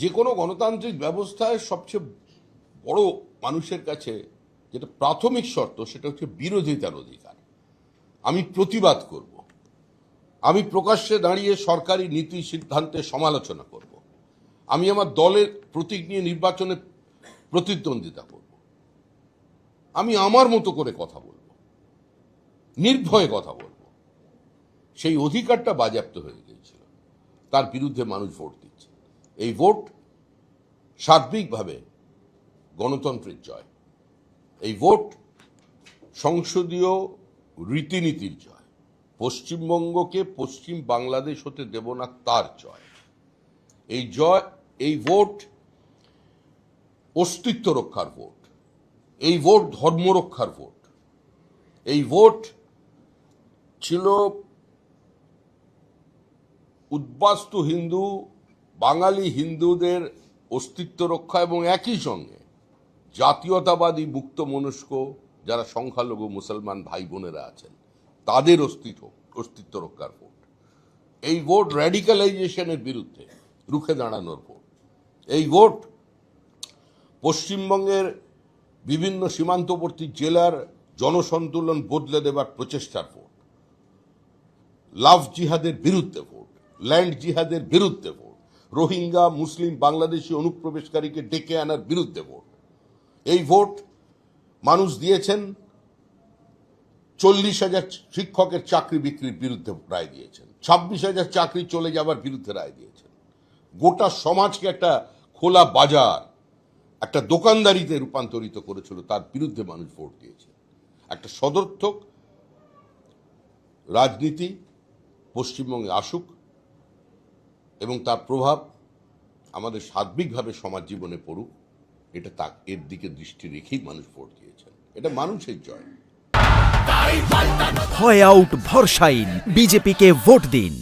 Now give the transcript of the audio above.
যে কোনো গণতান্ত্রিক ব্যবস্থায় সবচেয়ে বড় মানুষের কাছে যেটা প্রাথমিক শর্ত সেটা হচ্ছে বিরোধিতার অধিকার। আমি প্রতিবাদ করব, আমি প্রকাশ্যে দাঁড়িয়ে সরকারি নীতি সিদ্ধান্তের সমালোচনা করব, আমি আমার দলের প্রতীক নিয়ে নির্বাচনে প্রতিদ্বন্দ্বিতা করব, আমি আমার মতো করে কথা বলবো, নির্ভয়ে কথা বলবো। সেই অধিকারটা বাজেয়াপ্ত হয়ে গিয়েছিল, তার বিরুদ্ধে মানুষ ভোট দিচ্ছে। এই ভোট সার্বিকভাবে গণতন্ত্রের জয়, এই ভোট সংসদীয় রীতিনীতির জয়, পশ্চিমবঙ্গকে পশ্চিম বাংলাদেশ হতে দেব না তার জয়। এই ভোট অস্তিত্ব রক্ষার ভোট, এই ভোট ধর্ম রক্ষার ভোট, এই ভোট ছিল উদ্বাস্তু হিন্দু বাঙালি হিন্দুদের অস্তিত্ব রক্ষা এবং একই সঙ্গে জাতীয়তাবাদী মুক্ত মনস্ক যারা সংখ্যালঘু মুসলমান ভাই বোনেরা আছেন তাদের অস্তিত্ব রক্ষার ভোট। এই ভোট র্যাডিক্যালাইজেশনের বিরুদ্ধে রুখে দাঁড়ানোর ভোট। এই ভোট পশ্চিমবঙ্গের বিভিন্ন সীমান্তবর্তী জেলার জনসন্তুলন বদলে দেবার প্রচেষ্টার ভোট। লাভ জিহাদের বিরুদ্ধে ভোট, ল্যান্ড জিহাদের বিরুদ্ধে ভোট, রোহিঙ্গা মুসলিম বাংলাদেশি অনুপ্রবেশকারীকে ডেকে আনার বিরুদ্ধে ভোট। এই ভোট মানুষ দিয়েছেন 40,000 শিক্ষকের চাকরি বিক্রির বিরুদ্ধে রায় দিয়েছেন, 26,000 চাকরি চলে যাবার বিরুদ্ধে রায় দিয়েছেন। গোটা সমাজকে একটা খোলা বাজার, একটা দোকানদারিতে রূপান্তরিত করেছিল, তার বিরুদ্ধে মানুষ ভোট দিয়েছে। একটা সদর্থক রাজনীতি পশ্চিমবঙ্গে আসুক এবং তার প্রভাব আমাদের সার্বিকভাবে সমাজ জীবনে পড়ুক, এটা এর দিকে দৃষ্টি রেখেই মানুষ ভোট দিয়েছেন। এটা মানুষের জয়। হয় আউট ভরসাইন, বিজেপিকে ভোট দিন।